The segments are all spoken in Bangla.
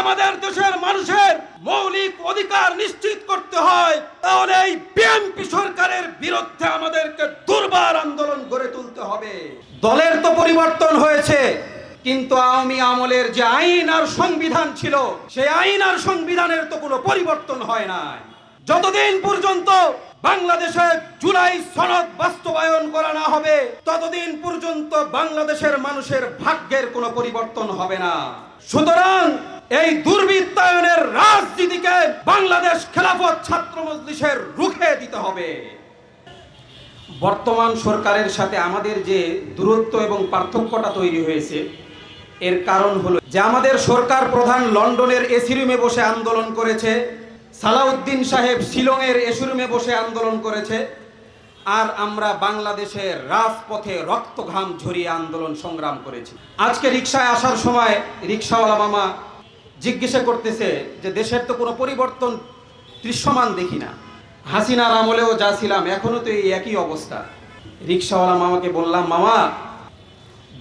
আমাদের দেশের মানুষের মৌলিক অধিকার নিশ্চিত করতে হয়, তাহলে এই বিএনপি সরকারের বিরুদ্ধে আমাদেরকে দুর্বার আন্দোলন গড়ে তুলতে হবে। দলের তো পরিবর্তন হয়েছে, কিন্তু আওয়ামী আমলের যে আইন আর সংবিধান ছিল, সেই আইন আর সংবিধানের তো কোনো পরিবর্তন হয় নাই। যতদিন পর্যন্ত বাংলাদেশে জুলাই সনদ বাস্তবায়ন করা না হবে, ততদিন পর্যন্ত বাংলাদেশের মানুষের ভাগ্যের কোনো পরিবর্তন হবে না। সুতরাং এই দুর্বৃত্তায়নের রাজনীতিকে বাংলাদেশ খেলাফত ছাত্র মজলিসের রুখে দিতে হবে। বর্তমান সরকারের সাথে আমাদের যে দূরত্ব এবং পার্থক্যটা তৈরি হয়েছে, এর কারণ হলো যে আমাদের সরকার প্রধান লন্ডনের এসি রুমে বসে আন্দোলন করেছে, সালাউদ্দিন সাহেব শিলংয়ের এসি রুমে বসে আন্দোলন করেছে, আর আমরা বাংলাদেশের রাজপথে রক্ত ঘাম ঝরিয়ে আন্দোলন সংগ্রাম করেছি। আজকে রিকশায় আসার সময় রিকশাওয়ালা মামা জিজ্ঞাসা করতেছে যে দেশের তো কোনো পরিবর্তন দৃশ্যমান দেখি না, হাসিনার আমলেও যা ছিলাম এখনো তো এই একই অবস্থা। রিকশাওয়ালা মামাকে বললাম, মামা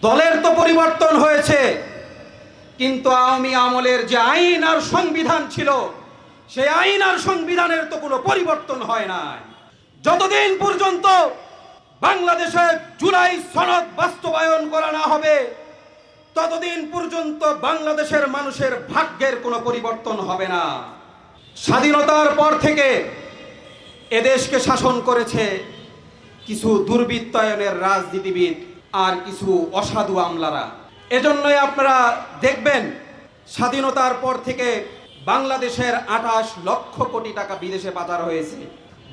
দলের তো পরিবর্তন হয়েছে, কিন্তু আওয়ামী আমলের যে আইন আর সংবিধান ছিল, সেই আইন আর সংবিধানের তো কোনো পরিবর্তন হয় নাই। যতদিন পর্যন্ত বাংলাদেশে জুলাই সনদ বাস্তবায়ন করা না হবে, ততদিন পর্যন্ত বাংলাদেশের মানুষের ভাগ্যের কোনো পরিবর্তন হবে না। স্বাধীনতার পর থেকে এদেশকে শাসন করেছে কিছু দুর্বৃত্তায়নের রাজনীতিবিদ আর কিছু অসাধু আমলারা। এজন্যই আপনারা দেখবেন স্বাধীনতার পর থেকে বাংলাদেশের 28 লক্ষ কোটি টাকা বিদেশে পাচার হয়েছে।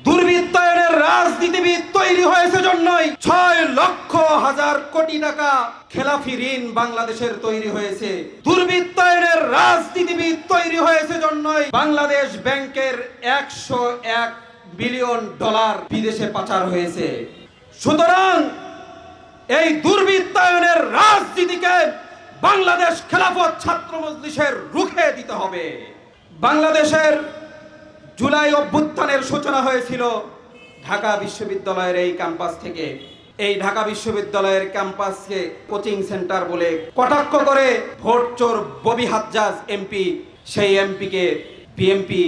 দুর্বৃত্তায়নের রাজনীতিবিদ তৈরি হয়েছে জন্যই 6 লক্ষ হাজার কোটি টাকা খেলাফি ঋণ বাংলাদেশের তৈরি হয়েছে। দুর্বৃত্তায়নের রাজনীতিবিদ তৈরি হয়েছে জন্যই বাংলাদেশ ব্যাংকের 101 বিলিয়ন ডলার বিদেশে পাচার হয়েছে। সুতরাং এই দুর্বৃত্তায়নের রাজনীতিকে বাংলাদেশ খেলাফত ছাত্র মজলিসের রুখে দিতে হবে। বাংলাদেশের জুলাই অভ্যুত্থানের সূচনা হয়েছিল ঢাকা বিশ্ববিদ্যালয়ের এই ক্যাম্পাস থেকে। এই ঢাকা বিশ্ববিদ্যালয়ের ক্যাম্পাসকে কোচিং সেন্টার বলে কটাক্ষ করে ভোট চোর ববি হাজ্জাজ এমপি, সেই এমপিকে বিএনপি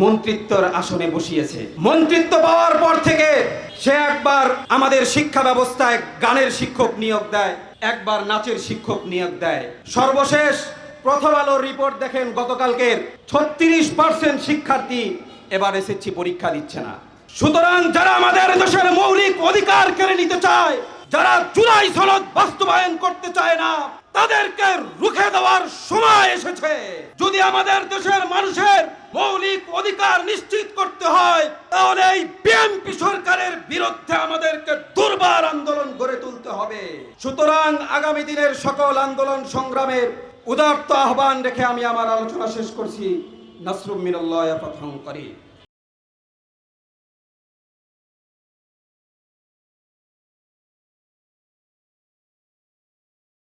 মন্ত্রিত্বর আসনে বসিয়েছে। মন্ত্রিত্ব পাওয়ার পর থেকে সে একবার আমাদের শিক্ষা ব্যবস্থায় গানের শিক্ষক নিয়োগ দেয়, একবার নাচের শিক্ষক নিয়োগ দেয়। সর্বশেষ প্রথম আলোর রিপোর্ট দেখেন গতকালকের 36% শিক্ষার্থী এবার এসএসসি পরীক্ষা দিচ্ছে না। সুতরাং যারা আমাদের দেশের মৌলিক অধিকার কেড়ে নিতে চায়, যারা জুলাই সনদ বাস্তবায়ন করতে চায় না, তাদেরকে রুখে দেওয়ার সময় এসেছে। যদি আমাদের দেশের মানুষের মৌলিক অধিকার নিশ্চিত করতে হয়, তাহলে এই বিএনপি সরকারের বিরুদ্ধে আমাদেরকে দুর্বার আন্দোলন গড়ে তুলতে হবে। সুতরাং আগামী দিনের সকল আন্দোলন সংগ্রামের উদাত্ত আহ্বান রেখে আমি আমার আলোচনা শেষ করছি। নাসরুম মিনাল্লাহি ওয়া ফাতহুন করিব।